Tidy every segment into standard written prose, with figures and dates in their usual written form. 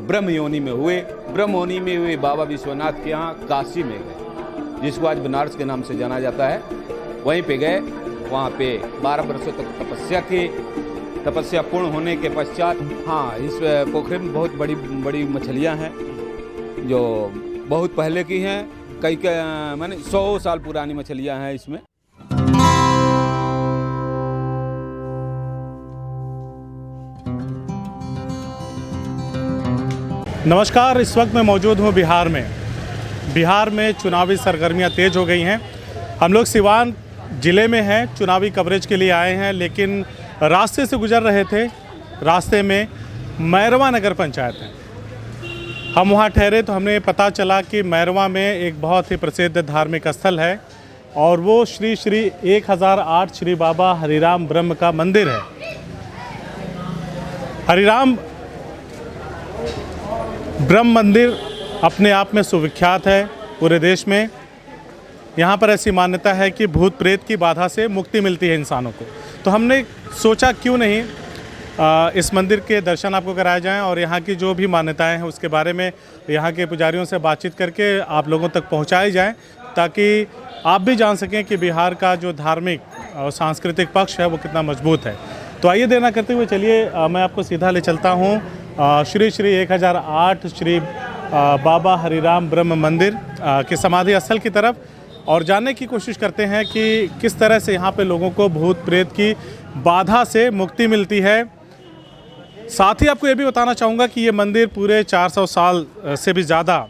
ब्रह्म योनि में हुए। ब्रह्म योनि में हुए बाबा विश्वनाथ के यहाँ काशी में गए, जिसको आज बनारस के नाम से जाना जाता है। वहीं पे गए, वहाँ पे 12 वर्षों तक तपस्या की। तपस्या पूर्ण होने के पश्चात, हाँ, इस पोखरे में बहुत बड़ी बड़ी मछलियाँ हैं जो बहुत पहले की हैं। कई माने 100 साल पुरानी मछलियाँ हैं इसमें। नमस्कार, इस वक्त मैं मौजूद हूँ बिहार में। बिहार में चुनावी सरगर्मियाँ तेज हो गई हैं। हम लोग सिवान ज़िले में हैं, चुनावी कवरेज के लिए आए हैं, लेकिन रास्ते से गुजर रहे थे। रास्ते में मैरवा नगर पंचायत है। हम वहाँ ठहरे तो हमें पता चला कि मैरवा में एक बहुत ही प्रसिद्ध धार्मिक स्थल है और वो श्री 1008 श्री बाबा हरिराम ब्रह्म का मंदिर है। हरिराम ब्रह्म मंदिर अपने आप में सुविख्यात है पूरे देश में। यहाँ पर ऐसी मान्यता है कि भूत प्रेत की बाधा से मुक्ति मिलती है इंसानों को। तो हमने सोचा क्यों नहीं इस मंदिर के दर्शन आपको कराए जाएं और यहाँ की जो भी मान्यताएं हैं उसके बारे में यहाँ के पुजारियों से बातचीत करके आप लोगों तक पहुँचाई जाएं, ताकि आप भी जान सकें कि बिहार का जो धार्मिक और सांस्कृतिक पक्ष है वो कितना मजबूत है। तो आइए देर ना करते हुए चलिए मैं आपको सीधा ले चलता हूँ श्री 1008 श्री बाबा हरिराम ब्रह्म मंदिर के समाधि स्थल की तरफ और जानने की कोशिश करते हैं कि किस तरह से यहाँ पे लोगों को भूत प्रेत की बाधा से मुक्ति मिलती है। साथ ही आपको ये भी बताना चाहूँगा कि ये मंदिर पूरे 400 साल से भी ज़्यादा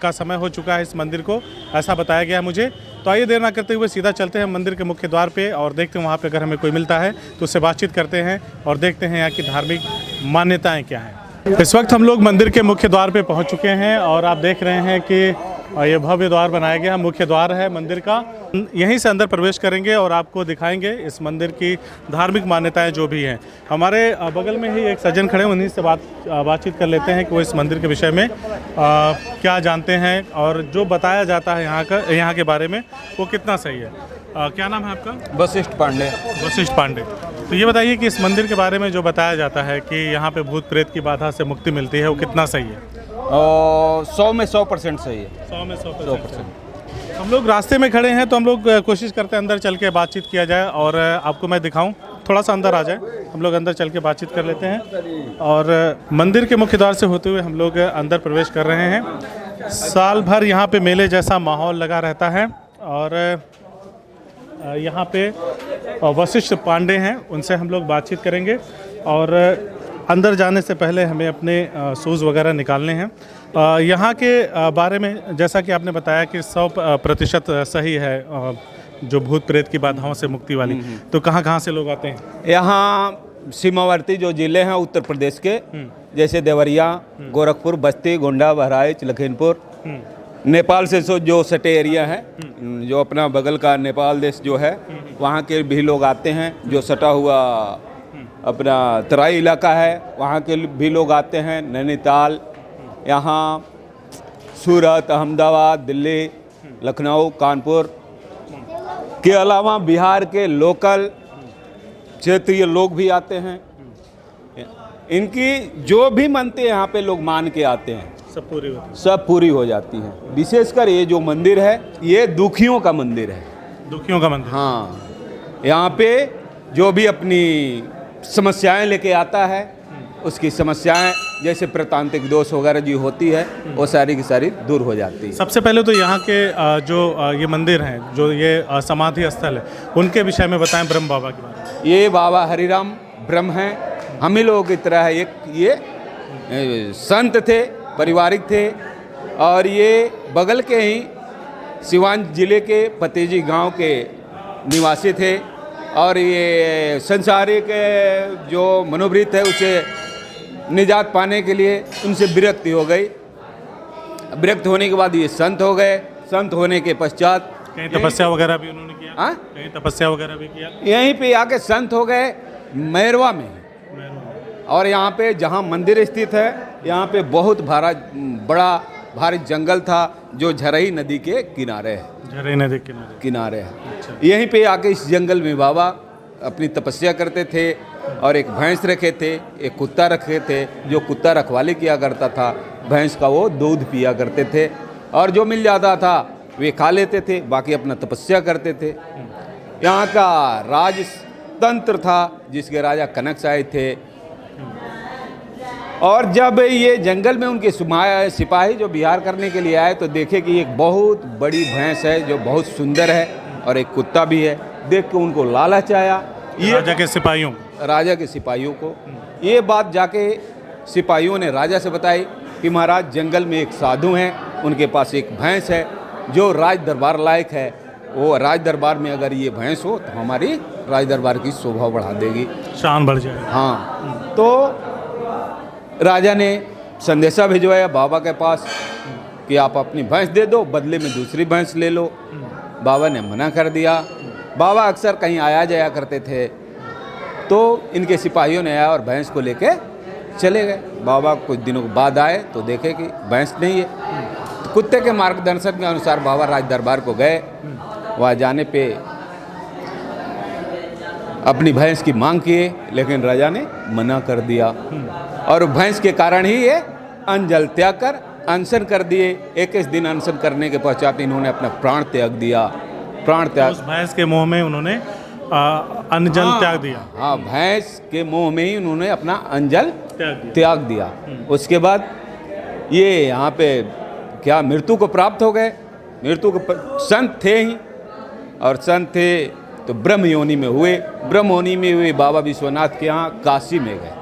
का समय हो चुका है इस मंदिर को, ऐसा बताया गया है मुझे। तो आइए देर ना करते हुए सीधा चलते हैं मंदिर के मुख्य द्वार पे और देखते हैं वहाँ पे अगर हमें कोई मिलता है तो उससे बातचीत करते हैं और देखते हैं यहाँ की धार्मिक मान्यताएं क्या हैं। इस वक्त हम लोग मंदिर के मुख्य द्वार पे पहुँच चुके हैं और आप देख रहे हैं कि ये भव्य द्वार बनाया गया है, मुख्य द्वार है मंदिर का। यहीं से अंदर प्रवेश करेंगे और आपको दिखाएंगे इस मंदिर की धार्मिक मान्यताएं जो भी हैं। हमारे बगल में ही एक सज्जन खड़े हैं, उन्हीं से बातचीत कर लेते हैं कि वो इस मंदिर के विषय में क्या जानते हैं और जो बताया जाता है यहाँ के बारे में वो कितना सही है। क्या नाम है आपका? वशिष्ठ पांडे। वशिष्ठ पांडे। तो ये बताइए कि इस मंदिर के बारे में जो बताया जाता है कि यहाँ पे भूत प्रेत की बाधा से मुक्ति मिलती है वो कितना सही है? 100 में 100% सही है। 100 में 100%। हम लोग रास्ते में खड़े हैं तो हम लोग कोशिश करते हैं अंदर चल के बातचीत किया जाए और आपको मैं दिखाऊं, थोड़ा सा अंदर आ जाए, हम लोग अंदर चल के बातचीत कर लेते हैं। और मंदिर के मुख्य द्वार से होते हुए हम लोग अंदर प्रवेश कर रहे हैं। साल भर यहाँ पे मेले जैसा माहौल लगा रहता है और यहाँ पे वशिष्ठ पांडे हैं, उनसे हम लोग बातचीत करेंगे। और अंदर जाने से पहले हमें अपने शूज़ वगैरह निकालने हैं। यहाँ के बारे में जैसा कि आपने बताया कि 100% सही है जो भूत प्रेत की बाधाओं से मुक्ति वाली। तो कहाँ से लोग आते हैं? यहाँ सीमावर्ती जो ज़िले हैं उत्तर प्रदेश के, जैसे देवरिया, गोरखपुर, बस्ती, गोंडा, बहराइच, लखीमपुर, नेपाल से जो सटे एरिया है, जो अपना बगल का नेपाल देश जो है, वहाँ के भी लोग आते हैं। जो सटा हुआ अपना तराई इलाका है वहाँ के भी लोग आते हैं। नैनीताल, यहाँ सूरत, अहमदाबाद, दिल्ली, लखनऊ, कानपुर के अलावा बिहार के लोकल क्षेत्रीय लोग भी आते हैं। इनकी जो भी मनते यहाँ पे लोग मान के आते हैं, सब पूरी हो जाती हैं। विशेषकर ये जो मंदिर है ये दुखियों का मंदिर है। दुखियों का मंदिर? हाँ, यहाँ पे जो भी अपनी समस्याएं लेके आता है उसकी समस्याएं जैसे प्रतांत्रिक दोष वगैरह जो होती है वो सारी की सारी दूर हो जाती है। सबसे पहले तो यहाँ के जो ये मंदिर हैं, जो ये समाधि स्थल है, उनके विषय में बताएं ब्रह्म बाबा के बारे में। ये बाबा हरिराम ब्रह्म हैं, हम ही लोगों की तरह है। ये संत थे, पारिवारिक थे और ये बगल के ही सिवान जिले के पतेजी गांव के निवासी थे। और ये संसारिक जो मनोवृत्त है उसे निजात पाने के लिए उनसे विरक्ति हो गई। विरक्त होने के बाद ये संत हो गए। संत होने के पश्चात कहीं तपस्या वगैरह भी उन्होंने किया? हाँ, कहीं तपस्या वगैरह भी किया? यहीं पे आके संत हो गए मैरवा में। और यहाँ पे जहाँ मंदिर स्थित है यहाँ पे बहुत बड़ा भारी जंगल था जो झरई नदी के किनारे है। झरई नदी के किनारे है। अच्छा। यहीं पे आके इस जंगल में बाबा अपनी तपस्या करते थे और एक भैंस रखे थे, एक कुत्ता रखे थे। जो कुत्ता रखवाली किया करता था भैंस का, वो दूध पिया करते थे, और जो मिल जाता था वे खा लेते थे, बाकी अपना तपस्या करते थे। यहाँ का राजतंत्र था जिसके राजा कनक शाही थे। और जब ये जंगल में उनके सिपाही जो बिहार करने के लिए आए तो देखे कि एक बहुत बड़ी भैंस है जो बहुत सुंदर है, और एक कुत्ता भी है। देख के उनको लालच आया, ये राजा के सिपाहियों को ये बात जाके सिपाहियों ने राजा से बताई कि महाराज जंगल में एक साधु हैं, उनके पास एक भैंस है जो राज दरबार लायक है। वो राज दरबार में अगर ये भैंस हो तो हमारी राज दरबार की शोभा बढ़ा देगी, शान बढ़ जाएगी। हाँ, तो राजा ने संदेशा भिजवाया बाबा के पास कि आप अपनी भैंस दे दो, बदले में दूसरी भैंस ले लो। बाबा ने मना कर दिया। बाबा अक्सर कहीं आया जाया करते थे, तो इनके सिपाहियों ने आया और भैंस को लेके चले गए। बाबा कुछ दिनों के बाद आए तो देखे कि भैंस नहीं है। तो कुत्ते के मार्गदर्शन के अनुसार बाबा राज दरबार को गए। वहाँ जाने पे अपनी भैंस की मांग किए, लेकिन राजा ने मना कर दिया, और भैंस के कारण ही ये अन्न त्याग कर अनशन कर दिए। 21 दिन अनशन करने के पश्चात इन्होंने अपना प्राण त्याग दिया। प्राण त्याग, उस भैंस के मुंह में उन्होंने अन्न जल त्याग दिया। हाँ, भैंस के मुंह में ही उन्होंने अपना अन्न जल त्याग दिया। उसके बाद ये यहाँ पे क्या मृत्यु को प्राप्त हो गए। मृत्यु को संत थे ही, और संत थे तो ब्रह्म योनि में हुए। ब्रह्म योनि में हुए बाबा विश्वनाथ के यहाँ काशी में गए,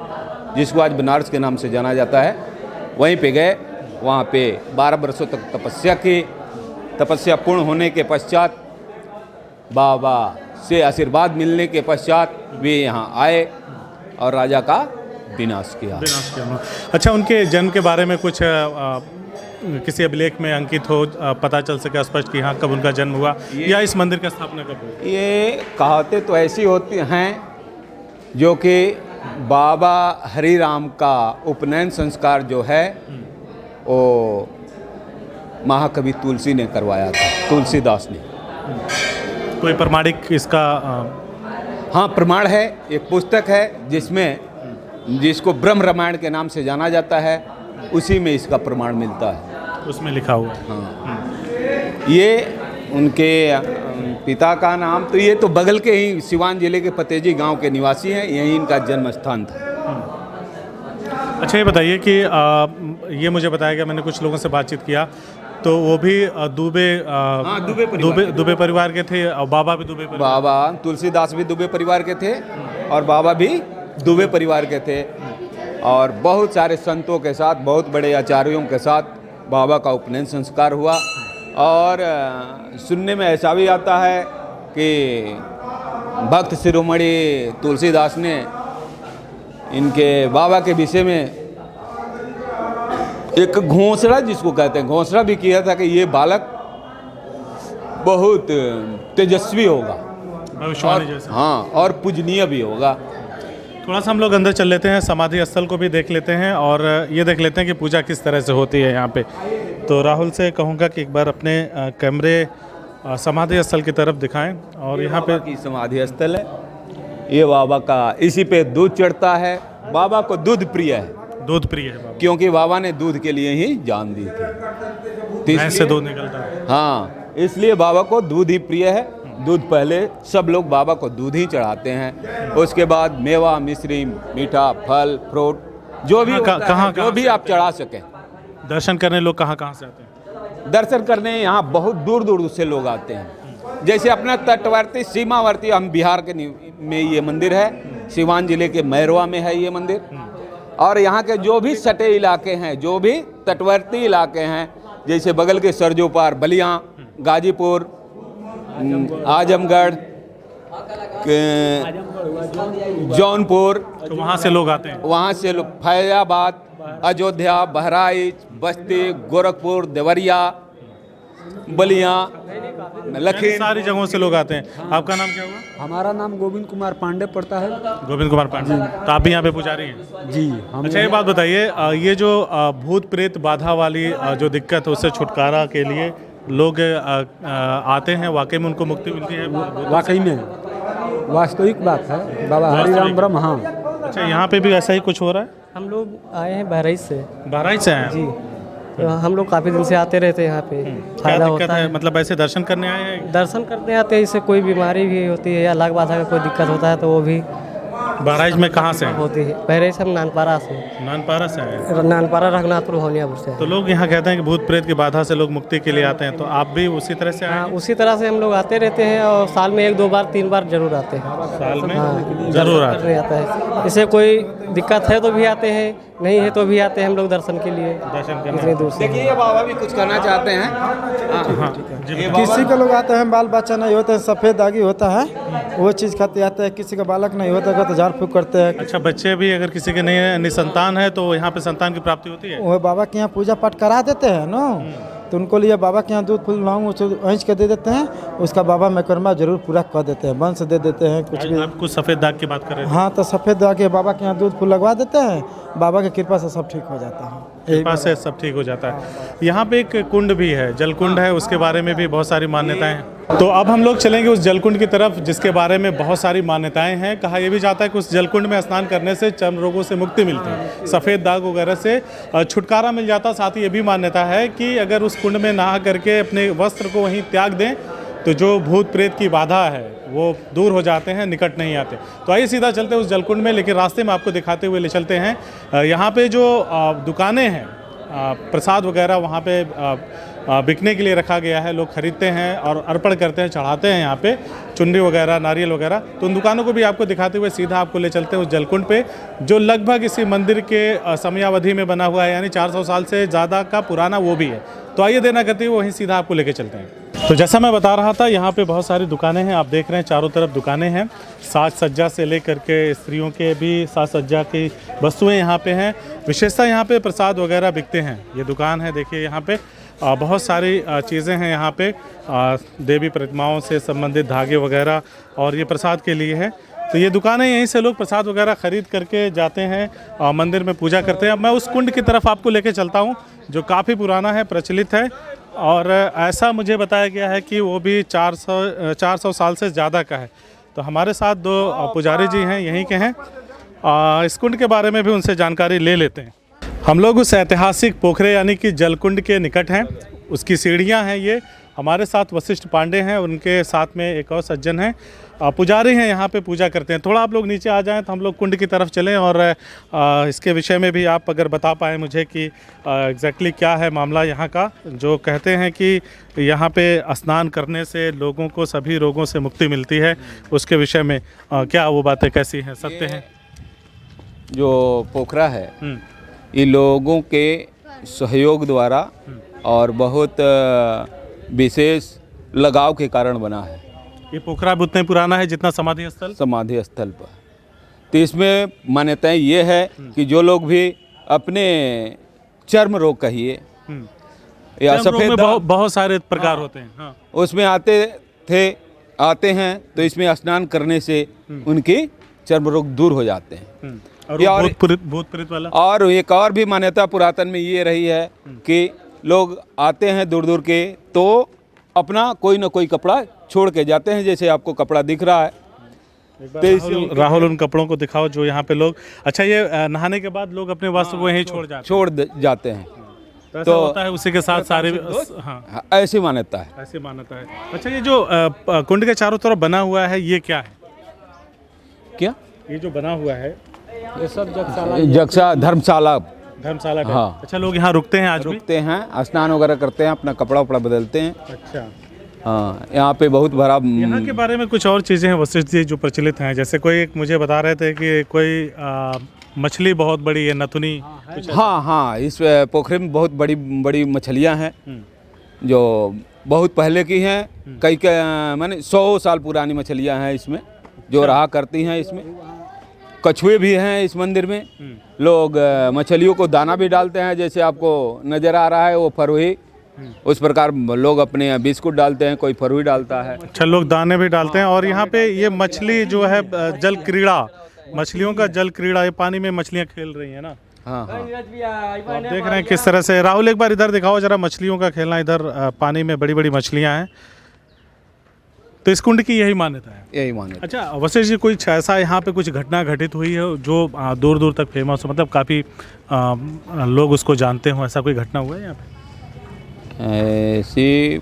जिसको आज बनारस के नाम से जाना जाता है। वहीं पे गए, वहाँ पे 12 वर्षों तक तपस्या की। तपस्या पूर्ण होने के पश्चात बाबा से आशीर्वाद मिलने के पश्चात वे यहाँ आए और राजा का विनाश किया। अच्छा, उनके जन्म के बारे में कुछ किसी अभिलेख में अंकित हो, पता चल सके स्पष्ट कि हाँ कब उनका जन्म हुआ या इस मंदिर का स्थापना कब हुई? ये कहावतें तो ऐसी होती हैं जो कि बाबा हरिराम का उपनयन संस्कार जो है वो महाकवि तुलसी ने करवाया था, तुलसीदास ने। कोई प्रमाणिक इसका हाँ प्रमाण है। एक पुस्तक है जिसको ब्रह्म रामायण के नाम से जाना जाता है, उसी में इसका प्रमाण मिलता है, उसमें लिखा हुआ है। हाँ, ये उनके पिता का नाम तो ये तो बगल के ही सिवान जिले के फतेजी गांव के निवासी हैं, यही इनका जन्म स्थान था। अच्छा, ये बताइए कि ये मुझे बताया गया, मैंने कुछ लोगों से बातचीत किया तो वो भी दुबे परिवार के थे, और बाबा भी दुबे परिवार। बाबा तुलसीदास भी दुबे परिवार के थे और बाबा भी दुबे परिवार के थे, और बहुत सारे संतों के साथ, बहुत बड़े आचार्यों के साथ बाबा का उपनयन संस्कार हुआ। और सुनने में ऐसा भी आता है कि भक्त शिरोमणि तुलसीदास ने इनके बाबा के विषय में एक घोषणा, जिसको कहते हैं घोषणा, भी किया था कि ये बालक बहुत तेजस्वी होगा, भविष्यवाणी जैसा। हाँ, और पूजनीय भी होगा। थोड़ा सा हम लोग अंदर चल लेते हैं, समाधि स्थल को भी देख लेते हैं और ये देख लेते हैं कि पूजा किस तरह से होती है यहाँ पे। तो राहुल से कहूँगा कि एक बार अपने कैमरे समाधि स्थल की तरफ दिखाएं। और यहाँ पे की समाधि स्थल है, ये बाबा का, इसी पे दूध चढ़ता है। बाबा को दूध प्रिय है, दूध प्रिय है बाबा, क्योंकि बाबा ने दूध के लिए ही जान दी थी, भैंस से दूध निकलता है। हाँ, इसलिए बाबा को दूध ही प्रिय है। दूध पहले सब लोग बाबा को दूध ही चढ़ाते हैं, उसके बाद मेवा, मिश्री, मीठा, फल, फ्रूट, जो भी कहाँ जो भी आप चढ़ा सकें। दर्शन करने लोग कहाँ कहाँ से आते हैं? दर्शन करने यहाँ बहुत दूर दूर से लोग आते हैं। जैसे अपना तटवर्ती, सीमावर्ती, हम बिहार के में ये मंदिर है, सिवान जिले के मैरवा में है ये मंदिर। और यहाँ के जो भी सटे इलाके हैं, जो भी तटवर्ती इलाके हैं, जैसे बगल के सरजोपार, बलिया, गाजीपुर, आजमगढ़, जौनपुर, तो वहाँ से लोग आते हैं। वहाँ से लोग फैजाबाद, अयोध्या, बहराइच, बस्ती, गोरखपुर, देवरिया, बलिया, लखीमपुर, सारी जगहों से लोग आते हैं। आपका नाम क्या हुआ? हमारा नाम गोविंद कुमार पांडे पड़ता है। गोविंद कुमार पांडे, तो आप भी यहाँ पे पुजारी हैं? जी, हम। अच्छा, ये बात बताइए, ये जो भूत प्रेत बाधा वाली जो दिक्कत है, उससे छुटकारा के लिए लोग आते हैं, वाकई में उनको मुक्ति मिलती है? वाकई में वास्तविक बात है। बाबा हरिराम ब्रह्म, हाँ, अच्छा, यहाँ पे भी ऐसा ही कुछ हो रहा है? हम लोग आए हैं बहराइच से बहराइच से आए हैं? जी। तो हम लोग काफ़ी दिन से आते रहते हैं यहाँ पे, क्या फायदा दिक्कत होता है? है। मतलब ऐसे दर्शन करने आए हैं? दर्शन करने आते हैं, इससे कोई बीमारी भी होती है या लाग बाधा का कोई दिक्कत होता है तो वो भी बहराइच में कहाँ से हैं? होती है। बहराइच हम नानपारा से, नानपारा से आए हैं। नानपारा रघुनाथपुर होनियापुर से। तो लोग यहाँ कहते हैं कि भूत प्रेत की बाधा से लोग मुक्ति के लिए आते हैं, तो आप भी उसी तरह से आए हाँ, हैं? उसी तरह से हम लोग आते रहते हैं और साल में 1-2 बार 3 बार जरूर आते हैं। साल में हाँ, जरूर दर्शन आते करने आता है। इससे कोई दिक्कत है तो भी आते हैं, नहीं है तो भी आते हैं हम लोग दर्शन के लिए, हैं दर्शन करने। इतनी दूर से। देखिए ये बाबा भी कुछ कहना चाहते हैं। हाँ जी, किसी के लोग आते हैं बाल बच्चा नहीं होता है, सफ़ेद दागी होता है, वो चीज़ खाते आते हैं। किसी का बालक नहीं होता है तो झाड़ फूँक करते हैं। अच्छा, बच्चे भी अगर किसी के नहीं निसंतान है तो यहाँ पे संतान की प्राप्ति होती है? वो बाबा के यहाँ पूजा पाठ करा देते हैं ना, तो उनको लिए बाबा के यहाँ दूध फूल लाऊं ऐंच के दे देते हैं, उसका बाबा मैकरमा जरूर पूरा कर देते हैं, वंश दे देते हैं कुछ भी। आप कुछ सफ़ेद दाग की बात कर रहे थे? हाँ, तो सफ़ेद दागी बाबा के यहाँ दूध फूल लगवा देते हैं, बाबा की कृपा से सब ठीक हो जाता है। कृपा से सब ठीक हो जाता है। यहाँ पे एक कुंड भी है, जलकुंड है, उसके बारे में भी बहुत सारी मान्यताएं हैं। तो अब हम लोग चलेंगे उस जलकुंड की तरफ जिसके बारे में बहुत सारी मान्यताएं हैं। कहा यह भी जाता है कि उस जलकुंड में स्नान करने से चर्म रोगों से मुक्ति मिलती है, सफ़ेद दाग वगैरह से छुटकारा मिल जाता। साथ ही ये भी मान्यता है कि अगर उस कुंड में नहा करके अपने वस्त्र को वहीं त्याग दें तो जो भूत प्रेत की बाधा है वो दूर हो जाते हैं, निकट नहीं आते। तो आइए सीधा चलते हैं उस जलकुंड में, लेकिन रास्ते में आपको दिखाते हुए ले चलते हैं। यहाँ पे जो दुकानें हैं, प्रसाद वगैरह वहाँ पे बिकने के लिए रखा गया है, लोग खरीदते हैं और अर्पण करते हैं, चढ़ाते हैं यहाँ पे चुनरी वगैरह, नारियल वगैरह। तो उन दुकानों को भी आपको दिखाते हुए सीधा आपको ले चलते हैं उस जलकुंड पे, जो लगभग इसी मंदिर के समयावधि में बना हुआ है, यानी 400 साल से ज़्यादा का पुराना वो भी है। तो आइए देर ना करते हुए वहीं सीधा आपको लेके चलते हैं। तो जैसा मैं बता रहा था, यहाँ पे बहुत सारी दुकानें हैं, आप देख रहे हैं चारों तरफ दुकानें हैं। साज सज्जा से लेकर के स्त्रियों के भी साज सज्जा की वस्तुएं यहाँ पे हैं। विशेषता यहाँ पे प्रसाद वगैरह बिकते हैं। ये दुकान है, देखिए यहाँ पे बहुत सारी चीज़ें हैं यहाँ पे, देवी प्रतिमाओं से संबंधित धागे वगैरह, और ये प्रसाद के लिए है। तो ये दुकानें, यहीं से लोग प्रसाद वगैरह ख़रीद करके जाते हैं, मंदिर में पूजा करते हैं। अब मैं उस कुंड की तरफ आपको लेके चलता हूँ जो काफ़ी पुराना है, प्रचलित है, और ऐसा मुझे बताया गया है कि वो भी 400 साल से ज़्यादा का है। तो हमारे साथ 2 पुजारी जी हैं, यहीं के हैं। इस कुंड के बारे में भी उनसे जानकारी ले लेते हैं। हम लोग उस ऐतिहासिक पोखरे यानी कि जलकुंड के निकट हैं, उसकी सीढ़ियां हैं ये। हमारे साथ वशिष्ठ पांडे हैं, उनके साथ में एक और सज्जन हैं, पुजारी हैं, यहाँ पे पूजा करते हैं। थोड़ा आप लोग नीचे आ जाएं तो हम लोग कुंड की तरफ चलें, और इसके विषय में भी आप अगर बता पाएँ मुझे कि एग्जैक्टली क्या है मामला यहाँ का। जो कहते हैं कि यहाँ पे स्नान करने से लोगों को सभी रोगों से मुक्ति मिलती है, उसके विषय में क्या वो बातें कैसी हैं, सत्य हैं? जो पोखरा है ये लोगों के सहयोग द्वारा और बहुत विशेष लगाव के कारण बना है। ये पोखरा भी उतना पुराना है जितना समाधि स्थल? समाधि स्थल पर। तो इसमें मान्यताएं ये है कि जो लोग भी अपने चर्म रोग कहिए या चर्म रोग में सफ़ेद बहुत सारे प्रकार होते हैं। हाँ। उसमें आते हैं तो इसमें स्नान करने से उनकी चर्म रोग दूर हो जाते हैं। और या वो भूत प्रेत वाला? और एक और भी मान्यता पुरातन में ये रही है कि लोग आते हैं दूर दूर के तो अपना कोई ना कोई कपड़ा छोड़ के जाते हैं, जैसे आपको कपड़ा दिख रहा है। तो राहुल उन कपड़ों को दिखाओ जो यहाँ पे लोग, अच्छा ये नहाने के बाद लोग अपने वस्त्र को यहीं छोड़ जाते हैं। तो होता है उसी के साथ सारे। हाँ, ऐसी मान्यता है। ऐसी मान्यता है। अच्छा, ये जो कुंड के चारों तरफ बना हुआ है ये क्या है? क्या ये जो बना हुआ है? ये सब जगसा धर्मशाला का। हाँ। अच्छा, लोग यहाँ रुकते हैं? आज रुकते हैं, स्नान वगैरह करते हैं, अपना कपड़ा उपड़ा बदलते हैं। अच्छा। हाँ, यहाँ पे बहुत बड़ा। यहाँ के बारे में कुछ और चीज़ें हैं वशिष्ठ जी जो प्रचलित हैं, जैसे कोई एक मुझे बता रहे थे कि कोई मछली बहुत बड़ी है, नथुनी। हाँ, इस पोखरे में बहुत बड़ी बड़ी मछलियाँ हैं जो बहुत पहले की हैं। कई माने 100 साल पुरानी मछलियाँ हैं इसमें जो रहा करती हैं। इसमें कछुए भी हैं इस मंदिर में। लोग मछलियों को दाना भी डालते हैं, जैसे आपको नज़र आ रहा है वो फरुही, उस प्रकार लोग अपने बिस्कुट डालते हैं, कोई फरुही डालता है। अच्छा, लोग दाने भी डालते हैं। और यहाँ पे ये मछली जो है जल क्रीड़ा, मछलियों का जल क्रीड़ा, ये पानी में मछलियाँ खेल रही हैं ना? हाँ। तो आप देख रहे हैं किस तरह से। राहुल एक बार इधर दिखाओ जरा मछलियों का खेलना, इधर पानी में बड़ी बड़ी मछलियाँ हैं। तो इस कुंड की यही मान्यता है। यही मान्यता। अच्छा वशिष्ठ जी, कोई ऐसा यहाँ पे कुछ घटना घटित हुई है जो दूर दूर तक फेमस हो, मतलब काफ़ी लोग उसको जानते हों, ऐसा कोई घटना हुआ है यहाँ पे? ऐसी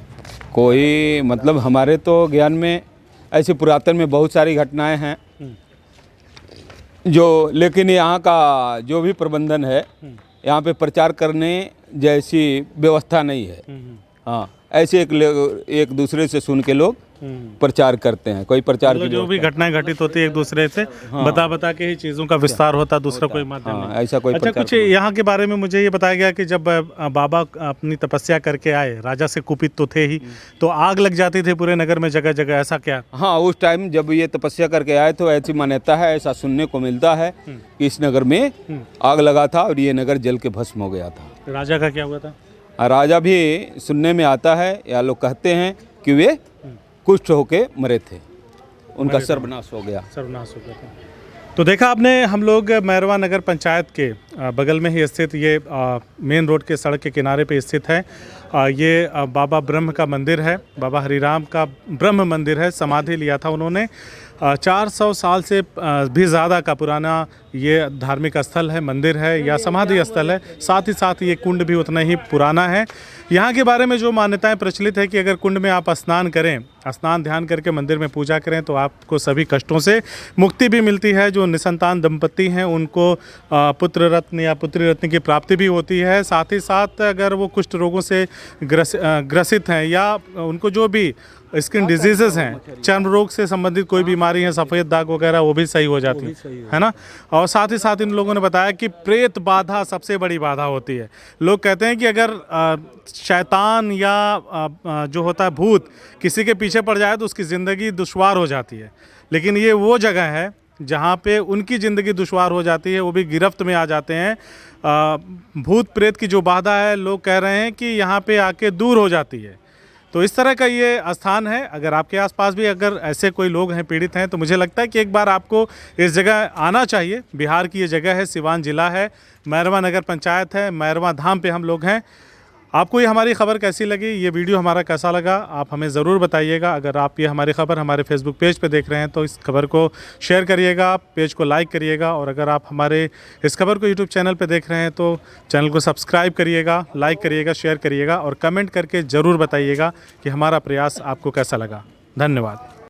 कोई मतलब हमारे तो ज्ञान में ऐसी पुरातन में बहुत सारी घटनाएं हैं जो, लेकिन यहाँ का जो भी प्रबंधन है यहाँ पे प्रचार करने जैसी व्यवस्था नहीं है। हाँ, ऐसे एक दूसरे से सुन के लोग प्रचार करते हैं। कोई प्रचार की जो भी घटनाएं घटित होती है एक दूसरे से बता के ही चीज़ों का विस्तार होता, दूसरा कोई माध्यम नहीं। ऐसा कोई अच्छा, कुछ यहाँ के बारे में मुझे ये बताया गया कि जब बाबा अपनी तपस्या करके आए, राजा से कुपित तो थे ही, तो आग लग जाती थी पूरे नगर में जगह जगह, ऐसा क्या? हाँ, उस टाइम जब ये तपस्या करके आए तो ऐसी मान्यता है, ऐसा सुनने को मिलता है कि इस नगर में आग लगा था और ये नगर जल के भस्म हो गया था। राजा का क्या हुआ था? राजा भी सुनने में आता है, या लोग कहते हैं कि वे कुष्ठ होके मरे थे, उनका सर्वनाश हो गया। सर्वनाश हो गया था। तो देखा आपने, हम लोग मैरवा नगर पंचायत के बगल में ही स्थित ये मेन रोड के सड़क के किनारे पे स्थित है। ये बाबा ब्रह्म का मंदिर है, बाबा हरिराम का ब्रह्म मंदिर है। समाधि लिया था उन्होंने। 400 साल से भी ज़्यादा का पुराना ये धार्मिक स्थल है, मंदिर है या समाधि स्थल है। साथ ही साथ ये कुंड भी उतना ही पुराना है। यहाँ के बारे में जो मान्यताएं प्रचलित है कि अगर कुंड में आप स्नान करें, स्नान ध्यान करके मंदिर में पूजा करें तो आपको सभी कष्टों से मुक्ति भी मिलती है। जो निसंतान दंपति हैं उनको पुत्र रत्न या पुत्री रत्न की प्राप्ति भी होती है। साथ ही साथ अगर वो कुष्ठ रोगों से ग्रसित हैं या उनको जो भी स्किन डिजीजेस हैं, चर्म रोग से संबंधित कोई बीमारी है, सफ़ेद दाग वगैरह, वो भी सही हो जाती है ना। और साथ ही साथ इन लोगों ने बताया कि प्रेत बाधा सबसे बड़ी बाधा होती है। लोग कहते हैं कि अगर शैतान या जो होता है भूत किसी के पीछे पड़ जाए तो उसकी ज़िंदगी दुश्वार हो जाती है, लेकिन ये वो जगह है जहाँ पे उनकी ज़िंदगी दुश्वार हो जाती है, वो भी गिरफ्त में आ जाते हैं। भूत प्रेत की जो बाधा है, लोग कह रहे हैं कि यहाँ पे आके दूर हो जाती है। तो इस तरह का ये स्थान है। अगर आपके आसपास भी अगर ऐसे कोई लोग हैं, पीड़ित हैं, तो मुझे लगता है कि एक बार आपको इस जगह आना चाहिए। बिहार की ये जगह है, सिवान जिला है, मैरवा नगर पंचायत है, मैरवा धाम पे हम लोग हैं। आपको ये हमारी खबर कैसी लगी, ये वीडियो हमारा कैसा लगा, आप हमें ज़रूर बताइएगा। अगर आप ये हमारी खबर हमारे फेसबुक पेज पे देख रहे हैं तो इस खबर को शेयर करिएगा, पेज को लाइक करिएगा। और अगर आप हमारे इस खबर को यूट्यूब चैनल पे देख रहे हैं तो चैनल को सब्सक्राइब करिएगा, लाइक करिएगा, शेयर करिएगा और कमेंट करके ज़रूर बताइएगा कि हमारा प्रयास आपको कैसा लगा। धन्यवाद।